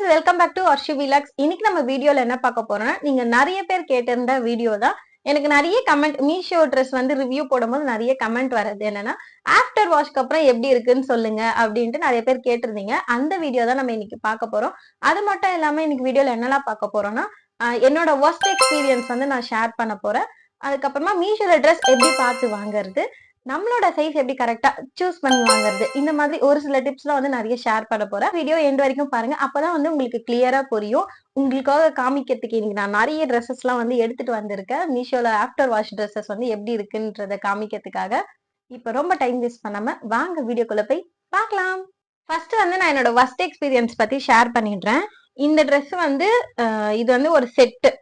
Guys, welcome back to Arshi vlogs. இன்னைக்கு நம்ம வீடியோல என்ன பார்க்க போறோம்னா, நீங்க நிறைய பேர் கேட்டிருந்த வீடியோ தான். எனக்கு நிறைய கமெண்ட் மீஷோ ட்ரெஸ் வந்து ரிவ்யூ போடும்போது நிறைய கமெண்ட் வர்றது என்னன்னா, ஆஃப்டர் வாஷ்க்கு அப்புறம் எப்படி இருக்குன்னு சொல்லுங்க அப்படின்ட்டு நிறைய பேர் கேட்டிருந்தீங்க. அந்த வீடியோ தான் நம்ம இன்னைக்கு பார்க்க போறோம். அது மட்டும் இல்லாம இன்னைக்கு வீடியோல என்னெல்லாம் பார்க்க போறோம்னா, என்னோட ஒர்ஸ்ட் எக்ஸ்பீரியன்ஸ் வந்து நான் ஷேர் பண்ண போறேன். அதுக்கப்புறமா மீஷோல ட்ரெஸ் எப்படி பார்த்து வாங்குறது, நம்மளோட சைஸ் எப்படி கரெக்டா சூஸ் பண்ணி வாங்குறது, இந்த மாதிரி ஒரு சில டிப்ஸ்லாம் வந்து நிறைய ஷேர் பண்ண போறேன். வீடியோ எண்ட் வரைக்கும் பாருங்க. அப்பதான் வந்து உங்களுக்கு கிளியரா புரியும். உங்களுக்காக காமிக்கிறதுக்கு இன்னைக்கு நான் நிறைய ட்ரெஸ்ஸஸ்லாம் வந்து எடுத்துட்டு வந்திருக்கேன். மீஷோல ஆஃப்டர் வாஷ் ட்ரெஸ்ஸஸ் வந்து எப்படி இருக்குன்றத காமிக்கிறதுக்காக. இப்ப ரொம்ப டைம் வேஸ்ட் பண்ணாம வாங்க வீடியோக்குள்ள போய் பார்க்கலாம். ஃபர்ஸ்ட் வந்து நான் என்னோட ஒர்ஸ்ட் எக்ஸ்பீரியன்ஸ் பத்தி ஷேர் பண்ணிடுறேன். இந்த ட்ரெஸ் வந்து இது வந்து ஒரு செட்டு.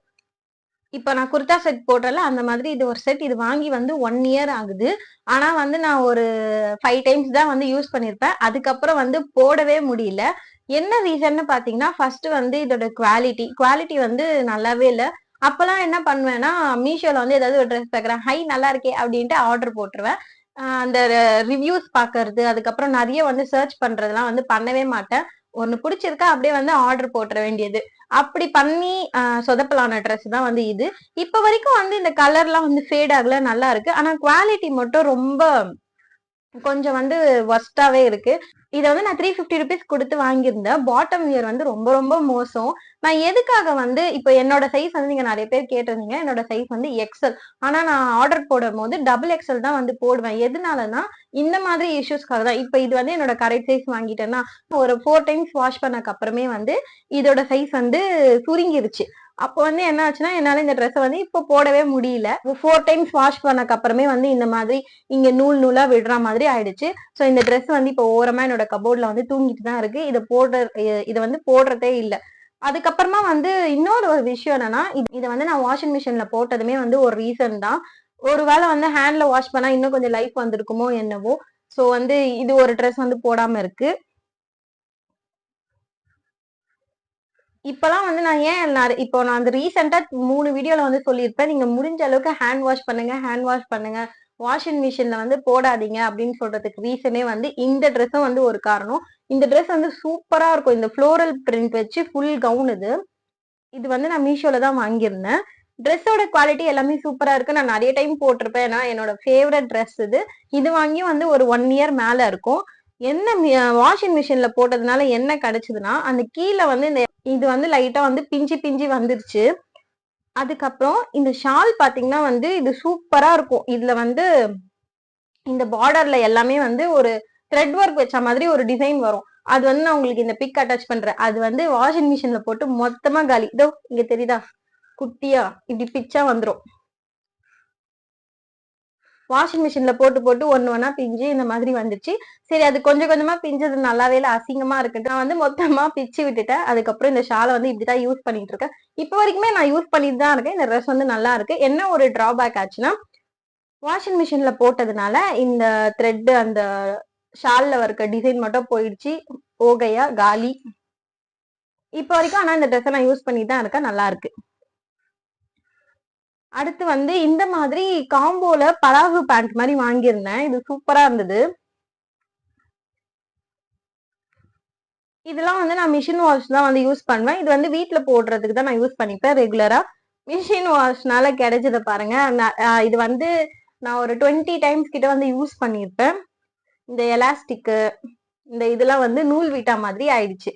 இப்ப நான் குர்தா செட் போடுறேன்ல, அந்த மாதிரி இது ஒரு செட். இது வாங்கி வந்து 1 இயர் ஆகுது. ஆனா வந்து நான் ஒரு 5 டைம்ஸ் தான் வந்து யூஸ் பண்ணிருப்பேன். அதுக்கப்புறம் வந்து போடவே முடியல. என்ன ரீசன்னு பாத்தீங்கன்னா, ஃபர்ஸ்ட் வந்து இதோட குவாலிட்டி வந்து நல்லாவே இல்ல. அப்பெல்லாம் என்ன பண்ணுவேன்னா, மீஷோல வந்து ஏதாவது ஒரு ட்ரெஸ் பாக்குறேன், ஹை நல்லா இருக்கே அப்படின்ட்டு ஆர்டர் போட்டுருவேன். அந்த ரிவ்யூஸ் பாக்குறது, அதுக்கப்புறம் நிறைய வந்து சர்ச் பண்றதெல்லாம் வந்து பண்ணவே மாட்டேன். ஒண்ணு பிடிச்சிருக்கா அப்படியே வந்து ஆர்டர் போட்டுற வேண்டியது. அப்படி பண்ணி சொதப்பலான ட்ரெஸ் தான் வந்து இது. இப்ப வரைக்கும் வந்து இந்த கலர்லாம் வந்து ஃபேட் ஆகல, நல்லா இருக்கு. ஆனா குவாலிட்டி மட்டும் ரொம்ப கொஞ்சம் வந்து ஒர்ஸ்டாவே இருக்கு. இத வந்து நான் 350 ரூபீஸ் குடுத்து வாங்கியிருந்தேன். பாட்டம் வியர் வந்து ரொம்ப ரொம்ப மோசம். நான் எதுக்காக வந்து இப்ப என்னோட சைஸ் வந்து நீங்க நிறைய பேர் கேட்டிருந்தீங்க. என்னோட சைஸ் வந்து எக்ஸ்எல். ஆனா நான் ஆர்டர் போடும்போது டபுள் எக்ஸ்எல் தான் வந்து போடுவேன். எதனாலனா இந்த மாதிரி இஷ்யூஸ்க்காக தான். இப்ப இது வந்து என்னோட கரெக்ட் சைஸ் வாங்கிட்டேன்னா, ஒரு 4 டைம்ஸ் வாஷ் பண்ணக்கு அப்புறமே வந்து இதோட சைஸ் வந்து சுருங்கிருச்சு. அப்போ வந்து என்ன ஆச்சுன்னா, என்னால இந்த ட்ரெஸ்ஸ வந்து இப்ப போடவே முடியல. 4 டைம்ஸ் வாஷ் பண்ணக்கு அப்புறமே வந்து இந்த மாதிரி இங்க நூல் நூலா விடுற மாதிரி ஆயிடுச்சு. சோ இந்த ட்ரெஸ் வந்து இப்ப ஓரமா என்னோட கபோர்ட்ல வந்து தூங்கிட்டு தான் இருக்கு. இத வந்து போடுறதே இல்ல. அதுக்கப்புறமா வந்து இன்னொரு ஒரு விஷயம் என்னன்னா, இத வந்து நான் வாஷிங் மிஷின்ல போட்டதுமே வந்து ஒரு ரீசன் தான். ஒருவேளை வந்து ஹேண்ட்ல வாஷ் பண்ணா இன்னும் கொஞ்சம் லைஃப் வந்திருக்குமோ என்னவோ. சோ வந்து இது ஒரு ட்ரெஸ் வந்து போடாம இருக்கு. இப்பலாம் வந்து நான் இப்போ நான் அந்த ரீசெண்டா 3 வீடியோல வந்து சொல்லியிருப்பேன். நீங்க முடிஞ்ச அளவுக்கு ஹேண்ட் வாஷ் பண்ணுங்க. வாஷிங் மிஷின்ல வந்து போடாதீங்க அப்படின்னு சொல்றதுக்கு ரீசனே வந்து இந்த ட்ரெஸ்ஸும் வந்து ஒரு காரணம். இந்த ட்ரெஸ் வந்து சூப்பரா இருக்கும். இந்த ஃப்ளோரல் பிரிண்ட் வச்சு ஃபுல் கவுன் இது. இது வந்து நான் மீஷோல தான் வாங்கியிருந்தேன். ட்ரெஸ்ஸோட குவாலிட்டி எல்லாமே சூப்பரா இருக்கு. நான் நிறைய டைம் போட்டிருப்பேன். ஏன்னா என்னோட ஃபேவரட் ட்ரெஸ் இது. இது வாங்கி வந்து ஒரு 1 இயர் மேல இருக்கும். என்ன வாஷிங் மிஷின்ல போட்டதுனால என்ன கிடைச்சதுன்னா, அந்த கீழ வந்து இது வந்து லைட்டா வந்து பிஞ்சு பிஞ்சு வந்துருச்சு. அதுக்கப்புறம் இந்த ஷால் பாத்தீங்கன்னா வந்து இது சூப்பரா இருக்கும். இதுல வந்து இந்த பார்டர்ல எல்லாமே வந்து ஒரு த்ரெட் ஒர்க் வச்ச மாதிரி ஒரு டிசைன் வரும். அது வந்து நான் உங்களுக்கு இந்த பிக் அட்டாச் பண்றேன். அது வந்து வாஷிங் மிஷின்ல போட்டு மொத்தமா காலி. இதோ இங்க தெரியுதா, குட்டியா இப்படி பிச்சா வந்துரும். வாஷிங் மிஷின்ல போட்டு போட்டு ஒண்ணு பிஞ்சு இந்த மாதிரி வந்துச்சு. சரி, அது கொஞ்சம் கொஞ்சமா பிஞ்சது நல்லாவே இல்ல, அசிங்கமா இருக்கு. நான் வந்து மொத்தமா பிச்சு விட்டுட்டேன். அதுக்கப்புறம் இந்த ஷாலை வந்து இப்படிதான் யூஸ் பண்ணிட்டு இருக்கேன். இப்ப வரைக்குமே நான் யூஸ் பண்ணிட்டு தான் இருக்கேன். இந்த ட்ரெஸ் வந்து நல்லா இருக்கு. என்ன ஒரு டிராபேக் ஆச்சுன்னா, வாஷிங் மிஷின்ல போட்டதுனால இந்த த்ரெட் அந்த ஷால்ல இருக்க டிசைன் மட்டும் போயிடுச்சு. போகையா காலி. இப்ப வரைக்கும் ஆனா இந்த ட்ரெஸ் நான் யூஸ் பண்ணிட்டு தான் இருக்கேன். நல்லா இருக்கு. அடுத்து வந்து இந்த மாதிரி காம்போல பலாசோ பேண்ட் மாதிரி வாங்கியிருந்தேன். இது சூப்பரா இருந்தது. இதெல்லாம் வந்து நான் மிஷின் வாஷ் தான் வந்து யூஸ் பண்ணுவேன். இது வந்து வீட்ல போடுறதுக்கு தான் நான் யூஸ் பண்ணிப்பேன் ரெகுலரா. மிஷின் வாஷ்னால கிடைச்சத பாருங்க. இது வந்து நான் ஒரு 20 டைம்ஸ் கிட்ட வந்து யூஸ் பண்ணியிருப்பேன். இந்த எலாஸ்டிக்கு இந்த இதெல்லாம் வந்து நூல் விட்டா மாதிரி ஆயிடுச்சு.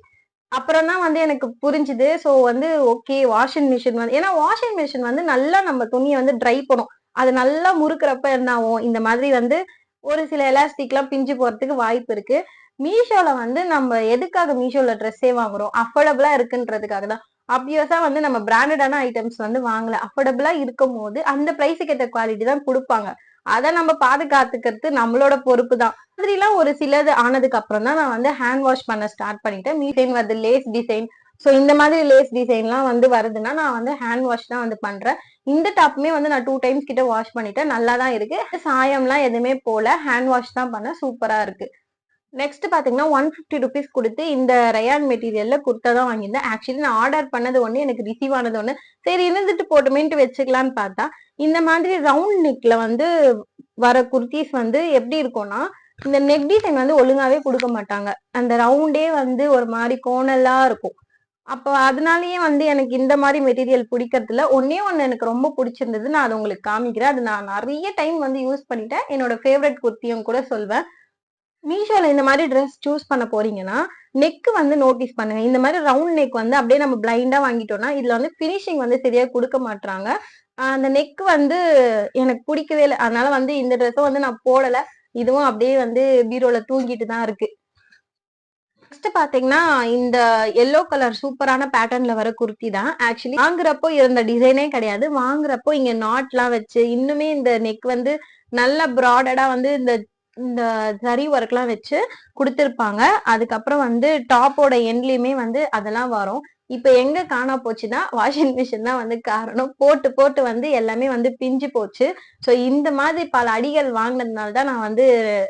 அப்புறம் தான் வந்து எனக்கு புரிஞ்சுது. சோ வந்து ஓகே, வாஷிங் மிஷின் வந்து ஏன்னா வாஷிங் மிஷின் வந்து நல்லா நம்ம துணியை வந்து ட்ரை பண்ணும். அது நல்லா முறுக்குறப்ப என்ன ஆகும், இந்த மாதிரி வந்து ஒரு சில எலாஸ்டிக் எல்லாம் பிஞ்சு போறதுக்கு வாய்ப்பு இருக்கு. மீஷோல வந்து நம்ம எதுக்காக மீஷோல ட்ரெஸ்ஸே வாங்குறோம், அஃபோர்டபுளா இருக்குன்றதுக்காக தான். ஆப்வியஸா வந்து நம்ம பிராண்டடான ஐட்டம்ஸ் வந்து வாங்கல. அஃபோர்டபுளா இருக்கும் போது அந்த பிரைஸுக்கு ஏற்ற குவாலிட்டி தான் கொடுப்பாங்க. அதை நம்ம பாதுகாத்துக்கிறது நம்மளோட பொறுப்பு தான். மாதிரிலாம் ஒரு சிலது ஆனதுக்கு அப்புறம் தான் நான் வந்து ஹேண்ட் வாஷ் பண்ண ஸ்டார்ட் பண்ணிட்டேன். டிசைன் வருது, லேஸ் டிசைன். சோ இந்த மாதிரி லேஸ் டிசைன்லாம் வந்து வருதுன்னா நான் வந்து ஹேண்ட் வாஷ் தான் வந்து பண்றேன். இந்த டாப்புமே வந்து நான் 2 டைம்ஸ் கிட்ட வாஷ் பண்ணிட்டேன். நல்லா தான் இருக்கு. சாயம்லாம் எதுவுமே போல, ஹேண்ட் வாஷ் தான் பண்ண, சூப்பரா இருக்கு. நெக்ஸ்ட் பாத்தீங்கன்னா 150 ருபீஸ் கொடுத்து இந்த ரயான் மெட்டீரியல்ல குர்த்தா தான் வாங்கியிருந்தேன். ஆக்சுவலி நான் ஆர்டர் பண்ணது ஒண்ணு, எனக்கு ரிசீவ் ஆனது ஒண்ணு. சரி இருந்துட்டு போட்டுமேன்ட்டு வச்சுக்கலான்னு பார்த்தா, இந்த மாதிரி ரவுண்ட் நெக்ல வந்து வர குர்த்திஸ் வந்து எப்படி இருக்கும்னா, இந்த நெக் டிசைன் வந்து ஒழுங்காவே கொடுக்க மாட்டாங்க. அந்த ரவுண்டே வந்து ஒரு மாதிரி கோணலா இருக்கும். அப்போ அதனாலயே வந்து எனக்கு இந்த மாதிரி மெட்டீரியல் பிடிக்கிறதுல ஒன்னே ஒன்னு எனக்கு ரொம்ப பிடிச்சிருந்தது. நான் அதை உங்களுக்கு காமிக்கிறேன். அது நான் நிறைய டைம் வந்து யூஸ் பண்ணிட்டேன். என்னோட ஃபேவரட் குர்த்தியும் கூட சொல்வேன். மீஷோல இந்த மாதிரி ட்ரெஸ் சூஸ் பண்ண போறீங்கன்னா நெக் வந்து நோட்டீஸ் பண்ணுங்க. இந்த மாதிரி ரவுண்ட் நெக் வந்து அப்படியே நம்ம பிளைண்டா வாங்கிட்டோம்னா இதுல வந்து பினிஷிங் வந்து சரியா கொடுக்க மாட்டாங்க. அந்த நெக் வந்து எனக்கு பிடிக்கவே இல்லை. அதனால வந்து இந்த ட்ரெஸ்ஸும் வந்து நான் போடல. இதுவும் அப்படியே வந்து பீரோல தூங்கிட்டு தான் இருக்கு. நெக்ஸ்ட் பாத்தீங்கன்னா இந்த எல்லோ கலர் சூப்பரான பேட்டர்ன்ல வர குர்த்தி தான். ஆக்சுவலி வாங்குறப்போ இருந்த டிசைனே கிடையாது. வாங்குறப்போ இங்க நாட் எல்லாம் வச்சு இன்னுமே இந்த நெக் வந்து நல்ல ப்ராடடா வந்து இந்த இந்த ஜரி ஒர்க் எல்லாம் வச்சு கொடுத்திருப்பாங்க. அதுக்கப்புறம் வந்து டாப்போட எண்ட்லயுமே வந்து அதெல்லாம் வரும். இப்ப எங்க காணா போச்சுன்னா வாஷிங் மிஷின் தான் வந்து காரணம். போட்டு போட்டு வந்து எல்லாமே வந்து பிஞ்சு போச்சு. சோ இந்த மாதிரி பல அடிகள் வாங்கினதுனால தான் நான் வந்து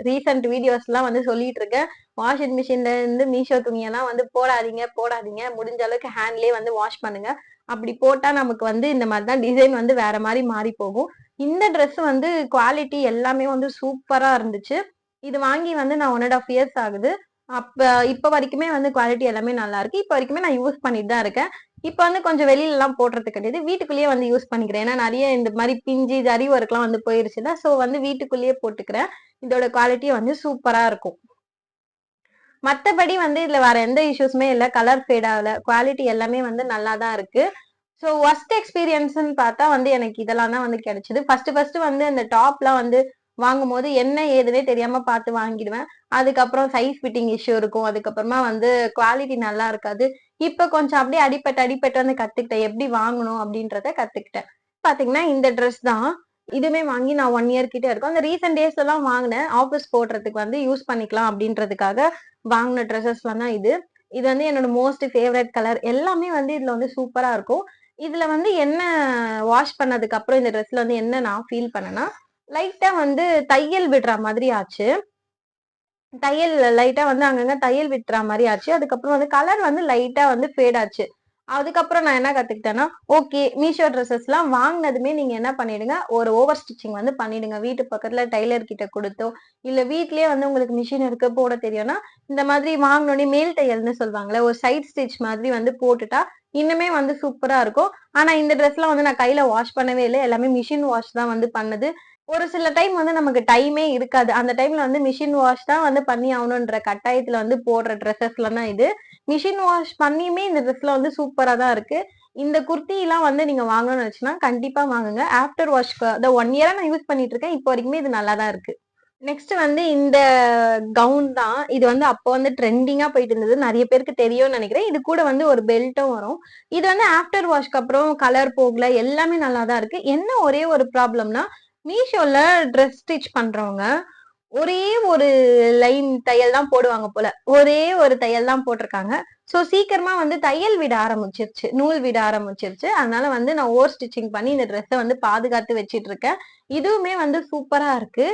ரீசெண்ட் வீடியோஸ் எல்லாம் வந்து சொல்லிட்டு இருக்கேன். வாஷிங் மிஷின்ல இருந்து மீஷோ துணியெல்லாம் வந்து போடாதீங்க போடாதீங்க. முடிஞ்ச அளவுக்கு ஹேண்ட்லயே வந்து வாஷ் பண்ணுங்க. அப்படி போட்டா நமக்கு வந்து இந்த மாதிரிதான் டிசைன் வந்து வேற மாதிரி மாறி போகும். இந்த ட்ரெஸ் வந்து குவாலிட்டி எல்லாமே வந்து சூப்பரா இருந்துச்சு. இது வாங்கி வந்து நான் 1.5 இயர்ஸ் ஆகுது. அப்ப இப்ப வரைக்குமே வந்து குவாலிட்டி எல்லாமே நல்லா இருக்கு. இப்ப வரைக்குமே நான் யூஸ் பண்ணிட்டு தான் இருக்கேன். இப்ப வந்து கொஞ்சம் வெளியில எல்லாம் போடுறது கிடையாது. வீட்டுக்குள்ளேயே வந்து யூஸ் பண்ணிக்கிறேன். ஏன்னா நிறைய இந்த மாதிரி பிஞ்சு ஜரி ஒர்க் எல்லாம் வந்து போயிருச்சுன்னா சோ வந்து வீட்டுக்குள்ளேயே போட்டுக்கிறேன். இதோட குவாலிட்டி வந்து சூப்பரா இருக்கும். மத்தபடி வந்து இதுல வேற எந்த இஷ்யூஸுமே இல்ல. கலர் ஃபேட் ஆகல. குவாலிட்டி எல்லாமே வந்து நல்லா தான் இருக்கு. சோ வொர்ஸ்ட் எக்ஸ்பீரியன்ஸ்ன்னு பார்த்தா வந்து எனக்கு இதெல்லாம் தான் வந்து கிடைச்சது. ஃபர்ஸ்ட் வந்து அந்த டாப்லாம் வந்து வாங்கும்போது என்ன ஏதுன்னே தெரியாம பார்த்து வாங்கிடுவேன். அதுக்கப்புறம் சைஸ் ஃபிட்டிங் இஷ்யூ இருக்கும். அதுக்கப்புறமா வந்து குவாலிட்டி நல்லா இருக்காது. இப்ப கொஞ்சம் அப்படியே அடிபட்டு வந்து கத்துக்கிட்டேன். எப்படி வாங்கணும் அப்படின்றத கத்துக்கிட்டேன். பாத்தீங்கன்னா இந்த ட்ரெஸ் தான். இதுவுமே வாங்கி நான் 1 இயர் கிட்ட இருக்கும். அந்த ரீசென்ட் டேஸ்ல எல்லாம் வாங்கினேன். ஆபீஸ் போடுறதுக்கு வந்து யூஸ் பண்ணிக்கலாம் அப்படின்றதுக்காக வாங்கின ட்ரெஸ்ஸஸ்லாம் தான் இது. இது வந்து என்னோட மோஸ்ட் ஃபேவரட் கலர். எல்லாமே வந்து இதுல வந்து சூப்பரா இருக்கும். இதுல வந்து என்ன வாஷ் பண்ணதுக்கு அப்புறம் இந்த ட்ரெஸ்ல வந்து என்ன நான் ஃபீல் பண்ணேன்னா, லைட்டா வந்து தையல் விடுற மாதிரி ஆச்சு. தையல் லைட்டா வந்து அங்கங்க தையல் விட்டுற மாதிரி ஆச்சு. அதுக்கப்புறம் வந்து கலர் வந்து லைட்டா வந்து ஃபேட் ஆச்சு. அதுக்கப்புறம் நான் என்ன கத்துக்கிட்டேன்னா, ஓகே மீஷோ ட்ரெஸ்ஸஸ் எல்லாம் வாங்கினதுமே நீங்க என்ன பண்ணிடுங்க, ஒரு ஓவர் ஸ்டிச்சிங் வந்து பண்ணிடுங்க. வீட்டு பக்கத்துல டெய்லர் கிட்ட கொடுத்தோ, இல்ல வீட்லயே வந்து உங்களுக்கு மிஷின் இருக்கு போட தெரியும்னா, இந்த மாதிரி வாங்கினோடனே மேல் தையல்னு சொல்லுவாங்கல்ல, ஒரு சைட் ஸ்டிச் மாதிரி வந்து போட்டுட்டா இன்னுமே வந்து சூப்பரா இருக்கும். ஆனா இந்த ட்ரெஸ்லாம் வந்து நான் கையில வாஷ் பண்ணவே இல்லை. எல்லாமே மிஷின் வாஷ் தான் வந்து பண்ணது. ஒரு சில டைம் வந்து நமக்கு டைமே இருக்காது. அந்த டைம்ல வந்து மிஷின் வாஷ் தான் வந்து பண்ணி ஆகணுன்ற கட்டாயத்துல வந்து போடுற ட்ரெஸ்ஸஸ்ல தான் இது. மிஷின் வாஷ் பண்ணியுமே இந்த ட்ரெஸ்ல வந்து சூப்பரா தான் இருக்கு. இந்த குர்த்திலாம் வந்து நீங்க வாங்கணும்னு நினைச்சுன்னா கண்டிப்பா வாங்குங்க. ஆஃப்டர் வாஷ்க்கு அத 1 இயரா நான் யூஸ் பண்ணிட்டு இருக்கேன். இப்போ வரைக்குமே இது நல்லா தான் இருக்கு. நெக்ஸ்ட் வந்து இந்த கவுன் தான். இது வந்து அப்போ வந்து ட்ரெண்டிங்கா போயிட்டு இருந்தது. நிறைய பேருக்கு தெரியும்னு நினைக்கிறேன். இது கூட வந்து ஒரு பெல்ட்டும் வரும். இது வந்து ஆஃப்டர் வாஷ்க்கு அப்புறம் கலர் போகல. எல்லாமே நல்லா தான் இருக்கு. என்ன ஒரே ஒரு ப்ராப்ளம்னா, மீஷோல ட்ரெஸ் ஸ்டிச் பண்றவங்க ஒரே ஒரு லைன் தையல் தான் போடுவாங்க போல. ஒரே ஒரு தையல் தான் போட்டிருக்காங்க. சோ சீக்கிரமா வந்து தையல் விட ஆரம்பிச்சிருச்சு. நூல் விட ஆரம்பிச்சிருச்சு. அதனால வந்து நான் ஓவர் ஸ்டிச்சிங் பண்ணி இந்த ட்ரெஸ்ஸ வந்து பாதுகாத்து வச்சிட்டு இருக்கேன். இதுவுமே வந்து சூப்பரா இருக்கு.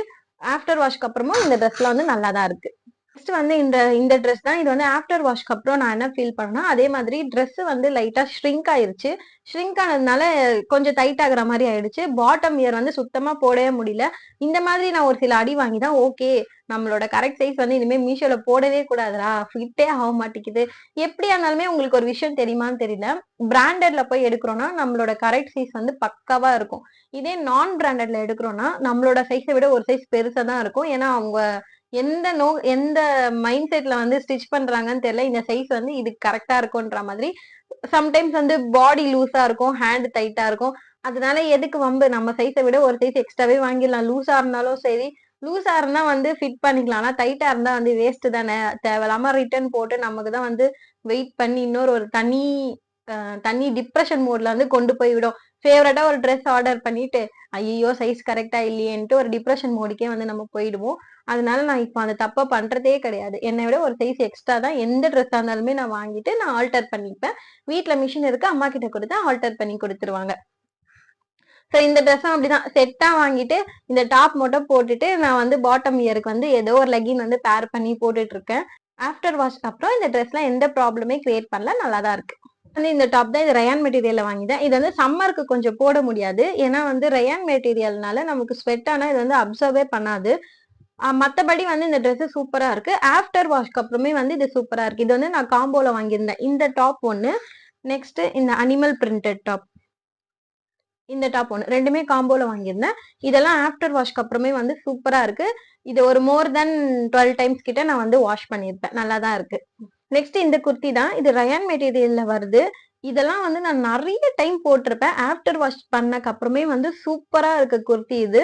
ஆஃப்டர் வாஷ்க்கு அப்புறமும் இந்த ட்ரெஸ்ல வந்து நல்லா தான் இருக்கு. நெக்ஸ்ட் வந்து இந்த இந்த ட்ரெஸ் தான். இது வந்து ஆஃப்டர் வாஷ்க்கு அப்புறம் நான் என்ன ஃபீல் பண்ணேன்னா, அதே மாதிரி ட்ரெஸ் வந்து லைட்டா ஷ்ரிங்க் ஆயிருச்சு. ஷ்ரிங்க் ஆனதுனால கொஞ்சம் டைட் ஆகுற மாரி ஆயிடுச்சு. பாட்டம் வியர் வந்து சுத்தமா போடவே முடியல. இந்த மாதிரி நான் ஒரு சில அடி வாங்கி தான் ஓகே, நம்மளோட கரெக்ட் சைஸ் வந்து இனிமே மீஷோல போடவே கூடாதுடா. ஃபிட்டே ஆக மாட்டேங்குது. எப்படியா இருந்தாலுமே உங்களுக்கு ஒரு விஷயம் தெரியுமான்னு தெரியல. பிராண்டட்ல போய் எடுக்கிறோம்னா நம்மளோட கரெக்ட் சைஸ் வந்து பக்காவா இருக்கும். இதே நான் பிராண்டட்ல எடுக்கிறோம்னா நம்மளோட சைஸை விட ஒரு சைஸ் பெருசா தான் இருக்கும். ஏன்னா அவங்க எந்த மைண்ட் செட்ல வந்து ஸ்டிச் பண்றாங்கன்னு தெரியல. இந்த சைஸ் வந்து இதுக்கு கரெக்டா இருக்கும்ன்ற மாதிரி. சம்டைம்ஸ் வந்து பாடி லூஸா இருக்கும், ஹேண்ட் டைட்டா இருக்கும். அதனால எதுக்கு வம்பு? நம்ம சைஸை விட ஒரு சைஸ் எக்ஸ்ட்ராவே வாங்கிடலாம். லூஸா இருந்தாலும் சரி, லூஸா இருந்தா வந்து ஃபிட் பண்ணிக்கலாம். ஆனா டைட்டா இருந்தா வந்து வேஸ்ட் தானே. தேவையில்லாம ரிட்டர்ன் போட்டு நமக்கு தான் வந்து வெயிட் பண்ணி இன்னொரு ஒரு தனி டிப்ரெஷன் மோட்ல வந்து கொண்டு போய் விடும். ஃபேவரட்டா ஒரு ட்ரெஸ் ஆர்டர் பண்ணிட்டு ஐயோ சைஸ் கரெக்டா இல்லையேன்ட்டு ஒரு டிப்ரெஷன் மோடுக்கே வந்து நம்ம போயிடுவோம். அதனால நான் இப்போ அந்த தப்ப பண்றதே கிடையாது. என்னை விட ஒரு சைஸ் எக்ஸ்ட்ரா தான் எந்த ட்ரெஸ்ஸா இருந்தாலுமே நான் வாங்கிட்டு நான் ஆல்டர் பண்ணிப்பேன். வீட்ல மிஷின் இருக்கு. அம்மா கிட்ட குடுத்தா ஆல்டர் பண்ணி குடுத்துருவாங்க. சோ இந்த ட்ரெஸ்ஸும் அப்படிதான் செட்டா வாங்கிட்டு இந்த டாப் மட்டும் போட்டுட்டு நான் வந்து பாட்டம் இயருக்கு வந்து ஏதோ ஒரு லெகின் வந்து பேர் பண்ணி போட்டுட்டு இருக்கேன். ஆஃப்டர் வாஷ்க்கு அப்புறம் இந்த ட்ரெஸ்லாம் எந்த ப்ராப்ளமே கிரியேட் பண்ணல. நல்லா தான் இருக்கு. வந்து இந்த டாப் தான். இது ரயான் மெட்டீரியல்ல வாங்கிட்டேன். இது வந்து சம்மருக்கு கொஞ்சம் போட முடியாது. ஏன்னா வந்து ரயான் மெட்டீரியல்னால நமக்கு ஸ்வெட் ஆனா இது வந்து அப்சர்வே பண்ணாது. மத்தபடி வந்து இந்த ட்ரெஸ் சூப்பரா இருக்கு. ஆஃப்டர் வாஷ்க்கு அப்புறமே வந்து இது சூப்பரா இருக்கு. இது வந்து நான் காம்போல வாங்கியிருந்தேன். இந்த டாப் ஒண்ணு, நெக்ஸ்ட் இந்த அனிமல் பிரிண்டட் டாப், இந்த டாப் ஒன்று ரெண்டுமே காம்போல வாங்கியிருந்தேன். இதெல்லாம் ஆஃப்டர் வாஷ்க்கு அப்புறமே வந்து சூப்பரா இருக்கு. இது ஒரு மோர் தென் 12 டைம்ஸ் கிட்ட நான் வந்து வாஷ் பண்ணியிருப்பேன். நல்லா தான் இருக்கு. நெக்ஸ்ட் இந்த குர்த்தி தான். இது ரயான் மெட்டீரியல்ல வருது. இதெல்லாம் வந்து நான் நிறைய டைம் போட்டிருப்பேன். ஆஃப்டர் வாஷ் பண்ணக்கு அப்புறமே வந்து சூப்பரா இருக்கு குர்த்தி இது.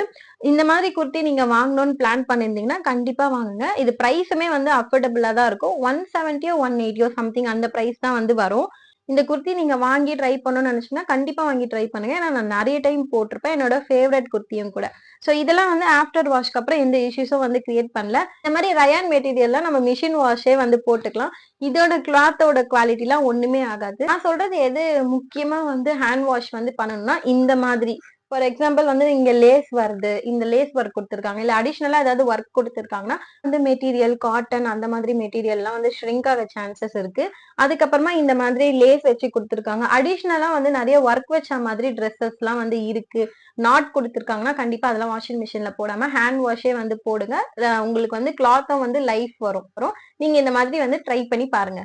இந்த மாதிரி குர்த்தி நீங்க வாங்கணும்னு பிளான் பண்ணிருந்தீங்கன்னா கண்டிப்பா வாங்குங்க. இது பிரைஸுமே வந்து அஃபோர்டபுளா தான் இருக்கும். 170 180 சம்திங் அந்த பிரைஸ் தான் வந்து வரும். இந்த குர்த்தி நீங்க வாங்கி ட்ரை பண்ணணும்னு நினைச்சீங்கன்னா கண்டிப்பா வாங்கி ட்ரை பண்ணுங்க. ஏன்னா நான் நிறைய டைம் போட்டிருப்பேன். என்னோட ஃபேவரட் குர்த்தியும் கூட. சோ இதெல்லாம் வந்து ஆஃப்டர் வாஷ்க்கு அப்புறம் எந்த இஷ்யூஸும் வந்து கிரியேட் பண்ணல. இந்த மாதிரி ரயான் மெட்டீரியல்லாம் நம்ம மிஷின் வாஷே வந்து போட்டுக்கலாம். இதோட கிளாத்தோட குவாலிட்டிலாம் ஒண்ணுமே ஆகாது. நான் சொல்றது எது முக்கியமா வந்து ஹேண்ட் வாஷ் வந்து பண்ணணும்னா இந்த மாதிரி ஃபார் எக்ஸாம்பிள் வந்து இங்க லேஸ் வருது, இந்த லேஸ் ஒர்க் கொடுத்துருக்காங்க, இல்ல அடிஷனலா ஏதாவது ஒர்க் கொடுத்துருக்காங்கன்னா வந்து மெட்டீரியல் காட்டன் அந்த மாதிரி மெட்டீரியல்லாம் வந்து ஷ்ரிங்க் ஆக சான்சஸ் இருக்கு. அதுக்கப்புறமா இந்த மாதிரி லேஸ் வச்சு கொடுத்துருக்காங்க. அடிஷனலா வந்து நிறைய ஒர்க் வச்ச மாதிரி ட்ரெஸ்ஸஸ் எல்லாம் வந்து இருக்கு. நாட் கொடுத்துருக்காங்கன்னா கண்டிப்பா அதெல்லாம் வாஷிங் மிஷின்ல போடாம ஹேண்ட் வாஷே வந்து போடுங்க. உங்களுக்கு வந்து கிளாத்தும் வந்து லைஃப் வரும். நீங்க இந்த மாதிரி வந்து ட்ரை பண்ணி பாருங்க.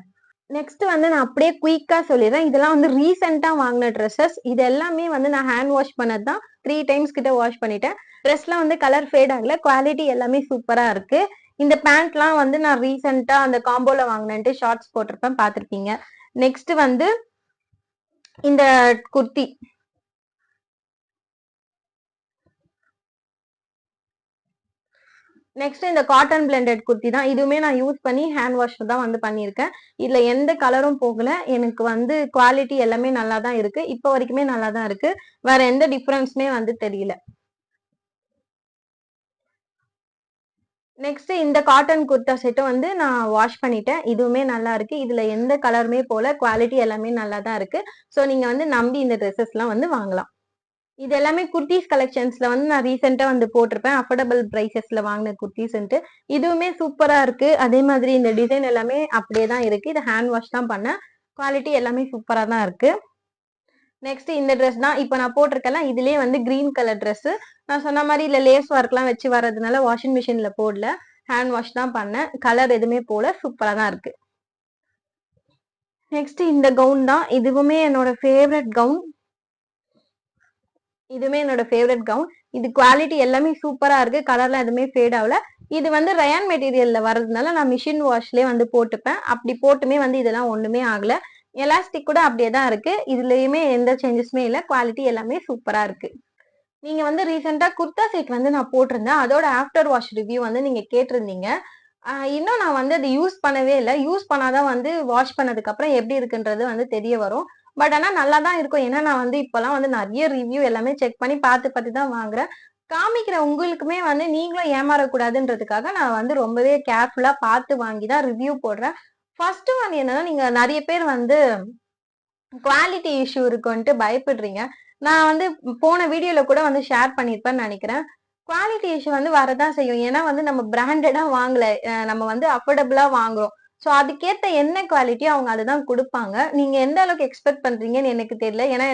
நெக்ஸ்ட் வந்து நான் அப்படியே குயிக்கா சொல்லிடுறேன். இதெல்லாம் வந்து ரீசெண்டா வாங்கின ட்ரெஸ்ஸஸ். இது எல்லாமே வந்து நான் ஹேண்ட் வாஷ் பண்ணது தான். 3 டைம்ஸ் கிட்ட வாஷ் பண்ணிட்டேன். ட்ரெஸ்லாம் வந்து கலர் ஃபேட் ஆகல. குவாலிட்டி எல்லாமே சூப்பரா இருக்கு. இந்த பேண்ட்லாம் வந்து நான் ரீசெண்டா அந்த காம்போல வாங்கினேன்ட்டு ஷார்ட்ஸ் போட்டிருப்பேன், பார்த்திருப்பீங்க. நெக்ஸ்ட் வந்து இந்த குர்த்தி. நெக்ஸ்ட் இந்த காட்டன் பிளெண்டட் குர்த்தி தான். இதுவுமே நான் யூஸ் பண்ணி ஹேண்ட் வாஷ் தான் வந்து பண்ணியிருக்கேன். இதுல எந்த கலரும் போகல. எனக்கு வந்து குவாலிட்டி எல்லாமே நல்லா தான் இருக்கு. இப்போ வரைக்குமே நல்லா தான் இருக்கு. வேற எந்த டிஃபரன்ஸுமே வந்து தெரியல. நெக்ஸ்ட் இந்த காட்டன் குர்தா செட்டும் வந்து நான் வாஷ் பண்ணிட்டேன். இதுவுமே நல்லா இருக்கு. இதுல எந்த கலருமே போல. குவாலிட்டி எல்லாமே நல்லா தான் இருக்கு. சோ நீங்க வந்து நம்பி இந்த ட்ரெஸ்ஸஸ்லாம் வந்து வாங்கலாம். இது எல்லாமே குர்தீஸ் கலெக்ஷன்ஸ்ல வந்து நான் ரீசெண்டா வந்து போட்டிருப்பேன். அஃபோர்டபுள் பிரைசஸ்ல வாங்கின குர்தீஸ்ன்ட்டு. இதுவுமே சூப்பரா இருக்கு. அதே மாதிரி இந்த டிசைன் எல்லாமே அப்படியே தான் இருக்கு. இது ஹேண்ட் வாஷ் தான் பண்ணேன். குவாலிட்டி எல்லாமே சூப்பரா தான் இருக்கு. நெக்ஸ்ட் இந்த ட்ரெஸ் தான். இப்போ நான் போட்டிருக்கேன்ல இதுலயே வந்து கிரீன் கலர் ட்ரெஸ். நான் சொன்ன மாதிரி இல்ல லேஸ் ஒர்க்லாம் வச்சு வர்றதுனால வாஷிங் மிஷின்ல போடல. ஹேண்ட் வாஷ் தான் பண்ணேன். கலர் எதுவுமே போல. சூப்பரா தான் இருக்கு. நெக்ஸ்ட் இந்த கவுன் தான். இதுவுமே என்னோட ஃபேவரட் கவுன். இதுவுமே என்னோட ஃபேவரட் கவுன். இது குவாலிட்டி எல்லாமே சூப்பரா இருக்கு. கலர்லாம் எதுவுமே ஃபேட் ஆகல. இது வந்து ரயான் மெட்டீரியல்ல வர்றதுனால நான் மிஷின் வாஷ்லயே வந்து போட்டுப்பேன். அப்படி போட்டுமே வந்து இதெல்லாம் ஒண்ணுமே ஆகல. எலாஸ்டிக் கூட அப்படியே தான் இருக்கு. இதுலயுமே எந்த சேஞ்சஸுமே இல்ல. குவாலிட்டி எல்லாமே சூப்பரா இருக்கு. நீங்க வந்து ரீசெண்டா குர்தா செட் வந்து நான் போட்டிருந்தேன். அதோட ஆஃப்டர் வாஷ் ரிவ்யூ வந்து நீங்க கேட்டிருந்தீங்க. இன்னும் நான் வந்து அது யூஸ் பண்ணவே இல்ல. யூஸ் பண்ணாதான் வந்து வாஷ் பண்ணதுக்கு அப்புறம் எப்படி இருக்குன்றது வந்து தெரிய வரும். பட் ஆனா நல்லா தான் இருக்கும். ஏன்னா நான் வந்து இப்பலாம் வந்து நிறைய ரிவ்யூ எல்லாமே செக் பண்ணி பார்த்து பார்த்து தான் வாங்குறேன். காமிக்கிற உங்களுக்குமே வந்து நீங்களும் ஏமாறக்கூடாதுன்றதுக்காக நான் வந்து ரொம்பவே கேர்ஃபுல்லா பார்த்து வாங்கி தான் ரிவ்யூ போடுறேன். ஃபர்ஸ்ட் ஒன் என்னன்னா, நீங்க நிறைய பேர் வந்து குவாலிட்டி இஷ்யூ இருக்குன்ட்டு பயப்படுறீங்க. நான் வந்து போன வீடியோல கூட வந்து ஷேர் பண்ணியிருப்பேன்னு நினைக்கிறேன். குவாலிட்டி இஷ்யூ வந்து வரதான் செய்யும். ஏன்னா வந்து நம்ம பிராண்டடா வாங்கல. நம்ம வந்து அஃபோர்டபுளா வாங்குறோம். சோ அதுக்கேத்த என்ன குவாலிட்டியோ அவங்க அதுதான் குடுப்பாங்க. நீங்க எந்த அளவுக்கு எக்ஸ்பெக்ட் பண்றீங்கன்னு எனக்கு தெரியல. ஏன்னா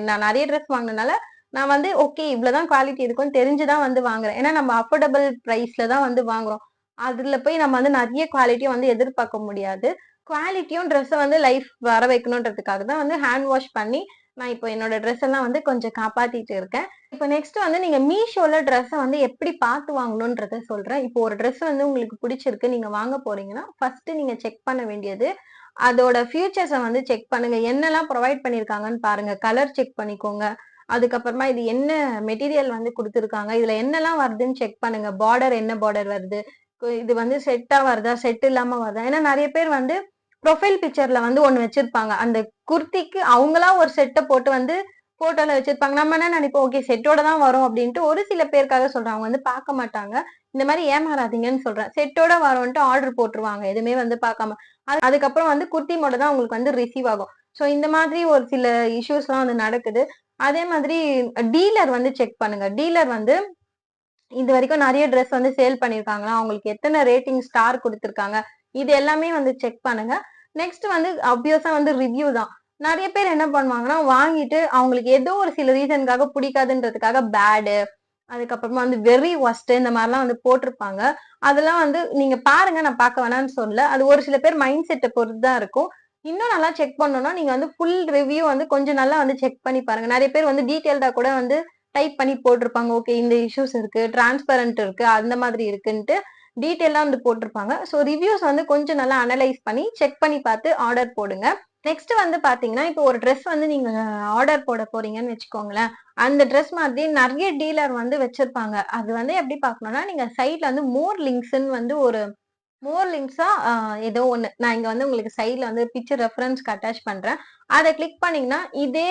நான் நெறைய ட்ரெஸ் வாங்குனனால, நான் வந்து ஓகே இவ்வளவுதான் குவாலிட்டி இருக்கும்னு தெரிஞ்சுதான் வந்து வாங்குறேன். ஏன்னா நம்ம அஃபோர்டபுள் பிரைஸ்ல தான் வந்து வாங்குறோம். அதுல போய் நம்ம வந்து நெறைய குவாலிட்டிய வந்து எதிர்பார்க்க முடியாது. குவாலிட்டியும் ட்ரெஸ்ஸ வந்து லைஃப் வர வைக்கணுன்றதுக்காக தான் வந்து ஹேண்ட் வாஷ் பண்ணி, நான் இப்போ என்னோட ட்ரெஸ் எல்லாம் வந்து கொஞ்சம் காப்பாத்திட்டு இருக்கேன். இப்போ நெக்ஸ்ட் வந்து நீங்க மீஷோல ட்ரெஸ்ஸ வந்து எப்படி பார்த்து வாங்கணும்ன்றத சொல்றேன். இப்போ ஒரு ட்ரெஸ் வந்து உங்களுக்கு பிடிச்சிருக்கு, நீங்க வாங்க போறீங்கன்னா, ஃபர்ஸ்ட் நீங்க செக் பண்ண வேண்டியது, அதோட ஃபியூச்சர்ஸ வந்து செக் பண்ணுங்க. என்னெல்லாம் ப்ரொவைட் பண்ணியிருக்காங்கன்னு பாருங்க. கலர் செக் பண்ணிக்கோங்க. அதுக்கப்புறமா இது என்ன மெட்டீரியல் வந்து குடுத்துருக்காங்க. இதுல என்னெல்லாம் வருதுன்னு செக் பண்ணுங்க. பார்டர் என்ன பார்டர் வருது. இது வந்து செட்டா வருதா? செட் இல்லாம வருதா? ஏன்னா நெறைய பேர் வந்து ப்ரொஃபைல் பிக்சர்ல வந்து ஒண்ணு வச்சிருப்பாங்க. அந்த குர்த்திக்கு அவங்களா ஒரு செட்ட போட்டு வந்து போட்டோல வச்சிருப்பாங்க. நம்ம என்ன நினைப்போம், ஓகே செட்டோட தான் வரும் அப்படின்ட்டு ஒரு சில பேருக்காக சொல்றேன். அவங்க வந்து பார்க்க மாட்டாங்க. இந்த மாதிரி ஏமாறாதீங்கன்னு சொல்றேன். செட்டோட வரும்ன்ட்டு ஆர்டர் போட்டுருவாங்க. எதுவுமே வந்து பார்க்காம. அதுக்கப்புறம் வந்து குர்த்தி மட்டும் தான் உங்களுக்கு வந்து ரிசீவ் ஆகும். சோ இந்த மாதிரி ஒரு சில இஷ்யூஸ்லாம் வந்து நடக்குது. அதே மாதிரி டீலர் வந்து செக் பண்ணுங்க. டீலர் வந்து இது வரைக்கும் நிறைய ட்ரெஸ் வந்து சேல் பண்ணிருக்காங்களா, அவங்களுக்கு எத்தனை ரேட்டிங் ஸ்டார் கொடுத்திருக்காங்க, இது எல்லாமே வந்து செக் பண்ணுங்க. நெக்ஸ்ட் வந்து ஆப்வியஸா வந்து ரிவ்யூ தான். நிறைய பேர் என்ன பண்ணுவாங்கன்னா வாங்கிட்டு அவங்களுக்கு ஏதோ ஒரு சில ரீசனுக்காக பிடிக்காதுன்றதுக்காக பேடு, அதுக்கப்புறமா வந்து வெரி ஒஸ்ட் இந்த மாதிரிலாம் வந்து போட்டிருப்பாங்க. அதெல்லாம் வந்து நீங்க பாருங்க, நான் பார்க்க வேணாம்னு சொல்லல. அது ஒரு சில பேர் மைண்ட் செட்டை பொறுத்து தான் இருக்கும். இன்னும் நல்லா செக் பண்ணணும்னா நீங்க வந்து ஃபுல் ரிவ்யூ வந்து கொஞ்சம் நல்லா வந்து செக் பண்ணி பாருங்க. நெறைய பேர் வந்து டீட்டெயில்டா கூட வந்து டைப் பண்ணி போட்டிருப்பாங்க. ஓகே இந்த இஷ்யூஸ் இருக்கு, டிரான்ஸ்பரன்ட் இருக்கு, அந்த மாதிரி இருக்குன்ட்டு டீட்டெயிலா வந்து போட்டிருப்பாங்க. ஸோ ரிவ்யூஸ் வந்து கொஞ்சம் நல்லா அனலைஸ் பண்ணி செக் பண்ணி பார்த்து ஆர்டர் போடுங்க. நெக்ஸ்ட் வந்து பாத்தீங்கன்னா, இப்போ ஒரு ட்ரெஸ் வந்து நீங்க ஆர்டர் போட போறீங்கன்னு வச்சுக்கோங்களேன். அந்த ட்ரெஸ் மாதிரி நெறைய டீலர் வந்து வச்சிருப்பாங்க. அது வந்து எப்படி பார்க்கணும்னா, நீங்க சைட்ல வந்து மோர் லிங்க்ஸ்ன்னு வந்து ஒரு மோர் லிங்க்ஸா ஏதோ ஒண்ணு. நான் இங்க வந்து உங்களுக்கு சைட்ல வந்து பிக்சர் ரெஃபரன்ஸ்க்கு அட்டாச் பண்றேன். அத கிளிக் பண்ணீங்கன்னா, இதே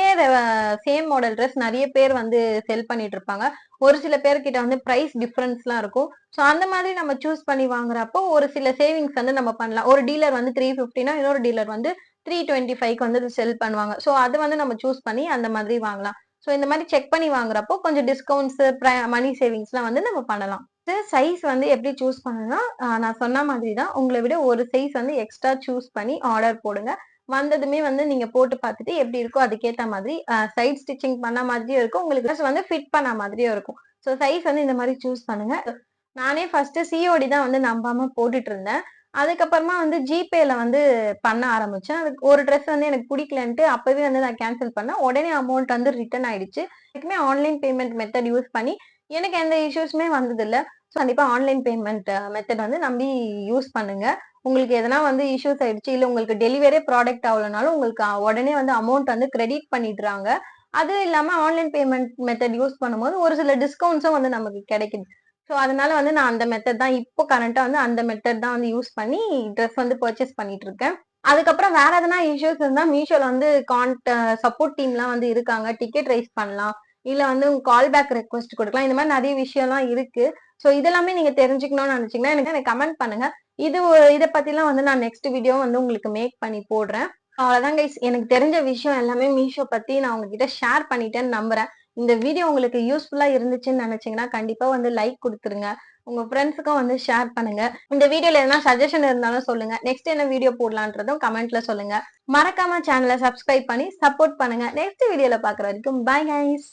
சேம் மாடல் ட்ரெஸ் நெறைய பேர் வந்து செல் பண்ணிட்டு இருப்பாங்க. ஒரு சில பேர்கிட்ட வந்து பிரைஸ் டிஃபரன்ஸ்லாம் இருக்கும். ஸோ அந்த மாதிரி நம்ம சூஸ் பண்ணி வாங்குறப்போ, ஒரு சில சேவிங்ஸ் வந்து நம்ம பண்ணலாம். ஒரு டீலர் வந்து 350னா இன்னொரு டீலர் வந்து 325க்கு வந்து செல் பண்ணுவாங்க. ஸோ அது வந்து நம்ம சூஸ் பண்ணி அந்த மாதிரி வாங்கலாம். ஸோ இந்த மாதிரி செக் பண்ணி வாங்குறப்போ கொஞ்சம் டிஸ்கவுண்ட்ஸ், மணி சேவிங்ஸ்லாம் வந்து நம்ம பண்ணலாம். சைஸ் வந்து எப்படி சூஸ் பண்ணணும்னா, நான் சொன்ன மாதிரி தான். உங்கள விட ஒரு சைஸ் வந்து எக்ஸ்ட்ரா சூஸ் பண்ணி ஆர்டர் போடுங்க. வந்ததுமே வந்து நீங்க போட்டு பார்த்துட்டு எப்படி இருக்கோ அதுக்கேத்த மாதிரி சைட் ஸ்டிச்சிங் பண்ண மாதிரியும் இருக்கும். உங்களுக்கு ட்ரெஸ் வந்து ஃபிட் பண்ண மாதிரியும் இருக்கும். ஸோ சைஸ் வந்து இந்த மாதிரி சூஸ் பண்ணுங்க. நானே ஃபர்ஸ்ட் சிஓடி தான் வந்து நம்பாம போட்டுட்டு இருந்தேன். அதுக்கப்புறமா வந்து ஜிபேல வந்து பண்ண ஆரம்பிச்சேன். அதுக்கு ஒரு ட்ரெஸ் வந்து எனக்கு பிடிக்கலன்ட்டு அப்பவே வந்து நான் கேன்சல் பண்ணேன். உடனே அமௌண்ட் வந்து ரிட்டர்ன் ஆயிடுச்சு. எனக்குமே ஆன்லைன் பேமெண்ட் மெத்தட் யூஸ் பண்ணி எனக்கு எந்த இஷ்யூஸுமே வந்ததில்ல. ஸோ கண்டிப்பா ஆன்லைன் பேமெண்ட் மெத்தட் வந்து நம்பி யூஸ் பண்ணுங்க. உங்களுக்கு எதனா வந்து இஷ்யூஸ் ஆயிடுச்சு, இல்ல உங்களுக்கு டெலிவரியே ப்ராடக்ட் ஆகலனாலும் உங்களுக்கு உடனே வந்து அமௌண்ட் வந்து கிரெடிட் பண்ணிடுறாங்க. அதுவும் இல்லாம ஆன்லைன் பேமெண்ட் மெத்தட் யூஸ் பண்ணும்போது ஒரு சில டிஸ்கவுண்ட்ஸும் வந்து நமக்கு கிடைக்குது. ஸோ அதனால வந்து நான் அந்த மெத்தட் தான் இப்போ கரண்ட்டா வந்து அந்த மெத்தட் தான் வந்து யூஸ் பண்ணி ட்ரெஸ் வந்து பர்ச்சேஸ் பண்ணிட்டு இருக்கேன். அதுக்கப்புறம் வேற எதனா இஷ்யூஸ் இருந்தா மீஷோல வந்து சப்போர்ட் டீம்லாம் வந்து இருக்காங்க. டிக்கெட் ரைஸ் பண்ணலாம். இல்ல வந்து கால் பேக் ரெக்வெஸ்ட் குடுக்கலாம். இந்த மாரி நெறைய விஷயம்லாம் இருக்கு. ஸோ இதெல்லாமே நீங்க தெரிஞ்சுக்கணும்னு நெனச்சீங்கன்னா, எனக்கு கமெண்ட் பண்ணுங்க. இத பத்திலாம் வந்து நான் நெக்ஸ்ட் வீடியோ வந்து உங்களுக்கு மேக் பண்ணி போடுறேன். அவ்வளோதான் கைஸ். எனக்கு தெரிஞ்ச விஷயம் எல்லாமே மீஷோ பத்தி நான் உங்ககிட்ட ஷேர் பண்ணிட்டேன்னு நம்புறேன். இந்த வீடியோ உங்களுக்கு யூஸ்ஃபுல்லா இருந்துச்சுன்னு நெனச்சீங்கன்னா, கண்டிப்பா வந்து லைக் குடுத்துருங்க. உங்க ஃப்ரெண்ட்ஸுக்கும் வந்து ஷேர் பண்ணுங்க. இந்த வீடியோல எதனா சஜஷன் இருந்தாலும் சொல்லுங்க. நெக்ஸ்ட் என்ன வீடியோ போடலான்றதும் கமெண்ட்ல சொல்லுங்க. மறக்காம சேனல சப்ஸ்கிரைப் பண்ணி சப்போர்ட் பண்ணுங்க. நெக்ஸ்ட் வீடியோல பாக்குற வரைக்கும் பை கைஸ்.